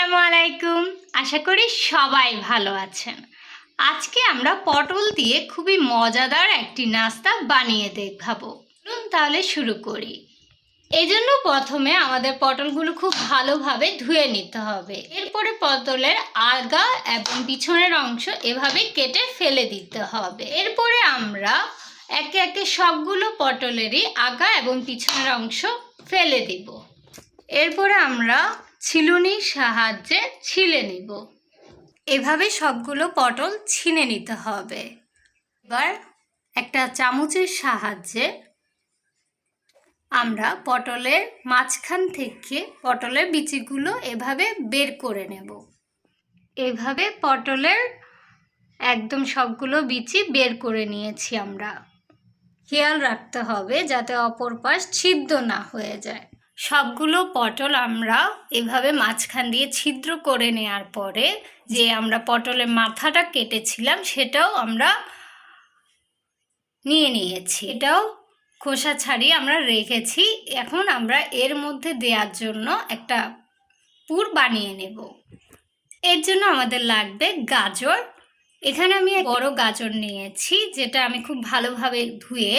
আসসালামু আলাইকুম। আশা করি সবাই ভালো আছেন। আজকে আমরা পটল দিয়ে খুবই মজাদার একটি নাস্তা বানিয়ে দেখাবো। চলুন তাহলে শুরু করি। এই জন্য প্রথমে আমাদের পটলগুলো খুব ভালোভাবে ধুয়ে নিতে হবে। এরপরে পটলের আগা এবং পিছনের অংশ এভাবে কেটে ফেলে দিতে হবে। এরপরে আমরা একে একে সবগুলো পটলেরই আগা এবং পিছনের অংশ ফেলে দিব। এরপরে আমরা ছিলুনির সাহায্যে ছিলে নিব। এভাবে সবগুলো পটল ছিনে নিতে হবে। এবার একটা চামচের সাহায্যে আমরা পটলের মাঝখান থেকে পটলের বিচিগুলো এভাবে বের করে নেব। এভাবে পটলের একদম সবগুলো বিচি বের করে নিয়েছি আমরা। খেয়াল রাখতে হবে যাতে অপর পাশ ছিদ্র না হয়ে যায়। সবগুলো পটল আমরা এভাবে মাঝখান দিয়ে ছিদ্র করে নেওয়ার পরে যে আমরা পটলের মাথাটা কেটেছিলাম সেটাও আমরা নিয়ে নিয়েছি। এটাও খোসা ছাড়িয়ে আমরা রেখেছি। এখন আমরা এর মধ্যে দেওয়ার জন্য একটা পুর বানিয়ে নেব। এর জন্য আমাদের লাগবে গাজর। এখানে আমি বড় গাজর নিয়েছি, যেটা আমি খুব ভালোভাবে ধুয়ে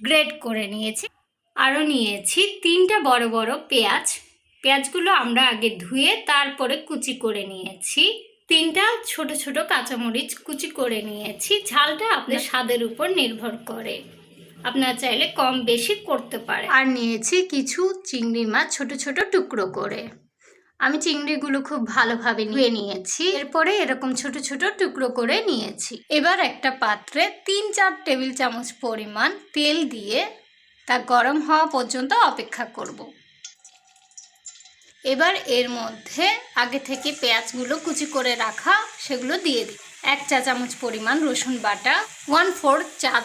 গ্রেট করে নিয়েছি। আরও নিয়েছি 3টা বড় বড় পেঁয়াজ। পেঁয়াজগুলো আমরা আগে ধুয়ে তারপরে কুচি করে নিয়েছি। 3টা ছোট ছোট কাঁচামরিচ কুচি করে নিয়েছি। ঝালটা আপনার স্বাদের উপর নির্ভর করে, আপনারা চাইলে কম বেশি করতে পারে। আর নিয়েছি কিছু চিংড়ি মাছ ছোট ছোট টুকরো করে। আমি চিংড়িগুলো খুব ভালোভাবে ধুয়ে নিয়েছি। এরপরে এরকম ছোট ছোট টুকরো করে নিয়েছি। এবার একটা পাত্রে 3-4 টেবিল চামচ পরিমাণ তেল দিয়ে তা গরম হওয়া পর্যন্ত অপেক্ষা করব। এবার এর মধ্যে আগে থেকে পেঁয়াজগুলো কুচি করে রাখা সেগুলো দিয়ে দিই। 1 চা চামচ পরিমাণ রসুন বাটা, 1/4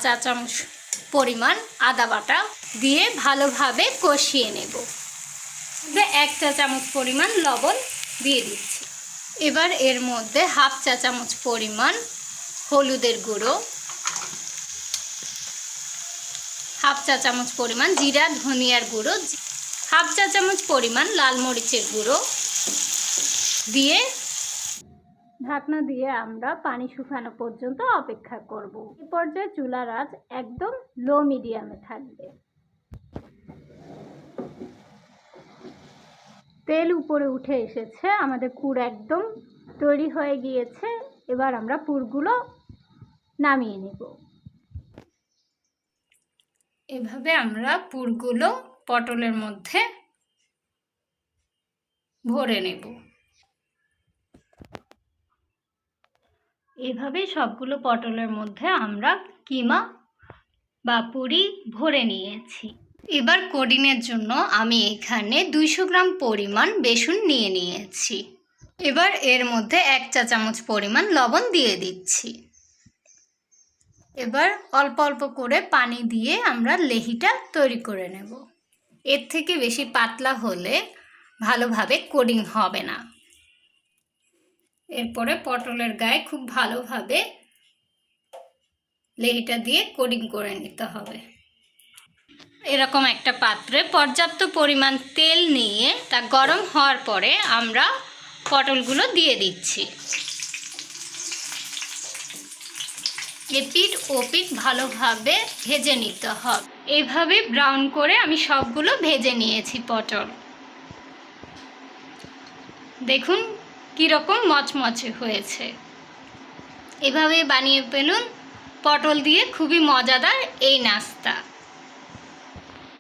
চা চামচ পরিমাণ আদা বাটা দিয়ে ভালোভাবে কষিয়ে নেব। 1 চা চামচ পরিমাণ লবণ দিয়ে দিচ্ছি। এবার এর মধ্যে 1/2 চা চামচ পরিমাণ হলুদের গুঁড়ো, 1/2 চা চামচ পরিমাণ জিরা ধনিয়ার গুঁড়ো, 1/2 চা চামচ পরিমাণ লাল মরিচের গুঁড়ো দিয়ে ঢাকনা দিয়ে আমরা পানি শুকানো পর্যন্ত অপেক্ষা করব। এই পর্যায়ে চুলার আঁচ একদম লো মিডিয়ামে থাকবে। তেল উপরে উঠে এসেছে, আমাদের পুর একদম তৈরি হয়ে গিয়েছে। এবার আমরা পুরগুলো নামিয়ে নেব। এভাবে আমরা পুরগুলো পটলের মধ্যে ভরে নেব। এভাবে সবগুলো পটলের মধ্যে আমরা কিমা বা পুরি ভরে নিয়েছি। এবার কোডিংয়ের জন্য আমি এখানে 200 গ্রাম পরিমাণ বেসন নিয়ে নিয়েছি। এবার এর মধ্যে 1 চা চামচ পরিমাণ লবণ দিয়ে দিচ্ছি। এবার অল্প অল্প করে পানি দিয়ে আমরা লেহিটা তৈরি করে নেব। এর থেকে বেশি পাতলা হলে ভালোভাবে কোডিং হবে না। এরপরে পটলের গায়ে খুব ভালোভাবে লেহিটা দিয়ে কোডিং করে নিতে হবে। এরকম একটা পাত্রে পর্যাপ্ত পরিমাণ তেল নিয়ে তা গরম হওয়ার পরে আমরা পটলগুলো দিয়ে দিচ্ছি। এপিঠ ওপিঠ ভালোভাবে ভেজে নিতে হবে। এইভাবে ব্রাউন করে আমি সবগুলো ভেজে নিয়েছি পটল। দেখুন কীরকম মচমচে হয়েছে। এভাবে বানিয়ে ফেলুন পটল দিয়ে খুবই মজাদার এই নাস্তা।